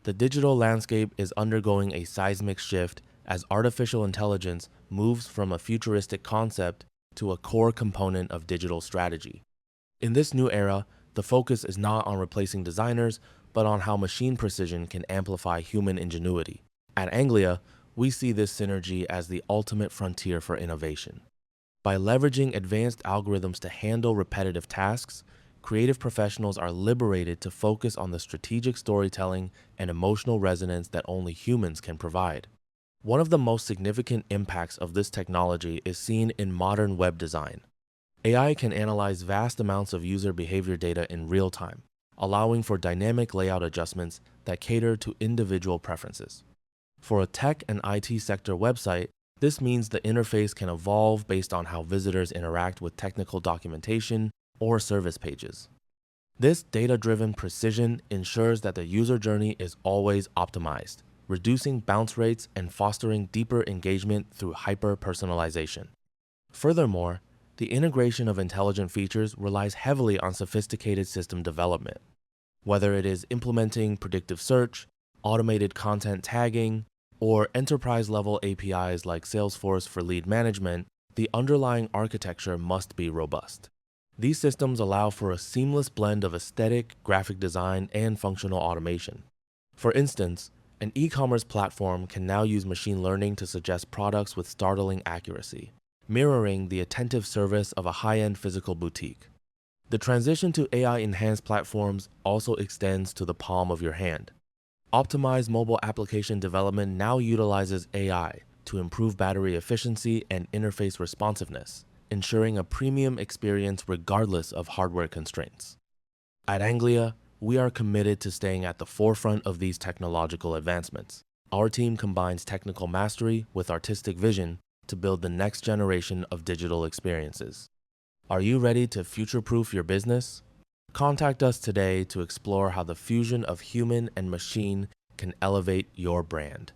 The digital landscape is undergoing a seismic shift as artificial intelligence moves from a futuristic concept to a core component of digital strategy. In this new era, the focus is not on replacing designers, but on how machine precision can amplify human ingenuity. At Anglia, we see this synergy as the ultimate frontier for innovation. By leveraging advanced algorithms to handle repetitive tasks, creative professionals are liberated to focus on the strategic storytelling and emotional resonance that only humans can provide. One of the most significant impacts of this technology is seen in modern web design. AI can analyze vast amounts of user behavior data in real time, allowing for dynamic layout adjustments that cater to individual preferences. For a tech and IT sector website, this means the interface can evolve based on how visitors interact with technical documentation or service pages. This data-driven precision ensures that the user journey is always optimized, reducing bounce rates and fostering deeper engagement through hyper-personalization. Furthermore, the integration of intelligent features relies heavily on sophisticated system development. Whether it is implementing predictive search, automated content tagging, or enterprise-level APIs like Salesforce for lead management, the underlying architecture must be robust. These systems allow for a seamless blend of aesthetic, graphic design, and functional automation. For instance, an e-commerce platform can now use machine learning to suggest products with startling accuracy, mirroring the attentive service of a high-end physical boutique. The transition to AI-enhanced platforms also extends to the palm of your hand. Optimized mobile application development now utilizes AI to improve battery efficiency and interface responsiveness, ensuring a premium experience regardless of hardware constraints. At Anglia, we are committed to staying at the forefront of these technological advancements. Our team combines technical mastery with artistic vision to build the next generation of digital experiences. Are you ready to future-proof your business? Contact us today to explore how the fusion of human and machine can elevate your brand.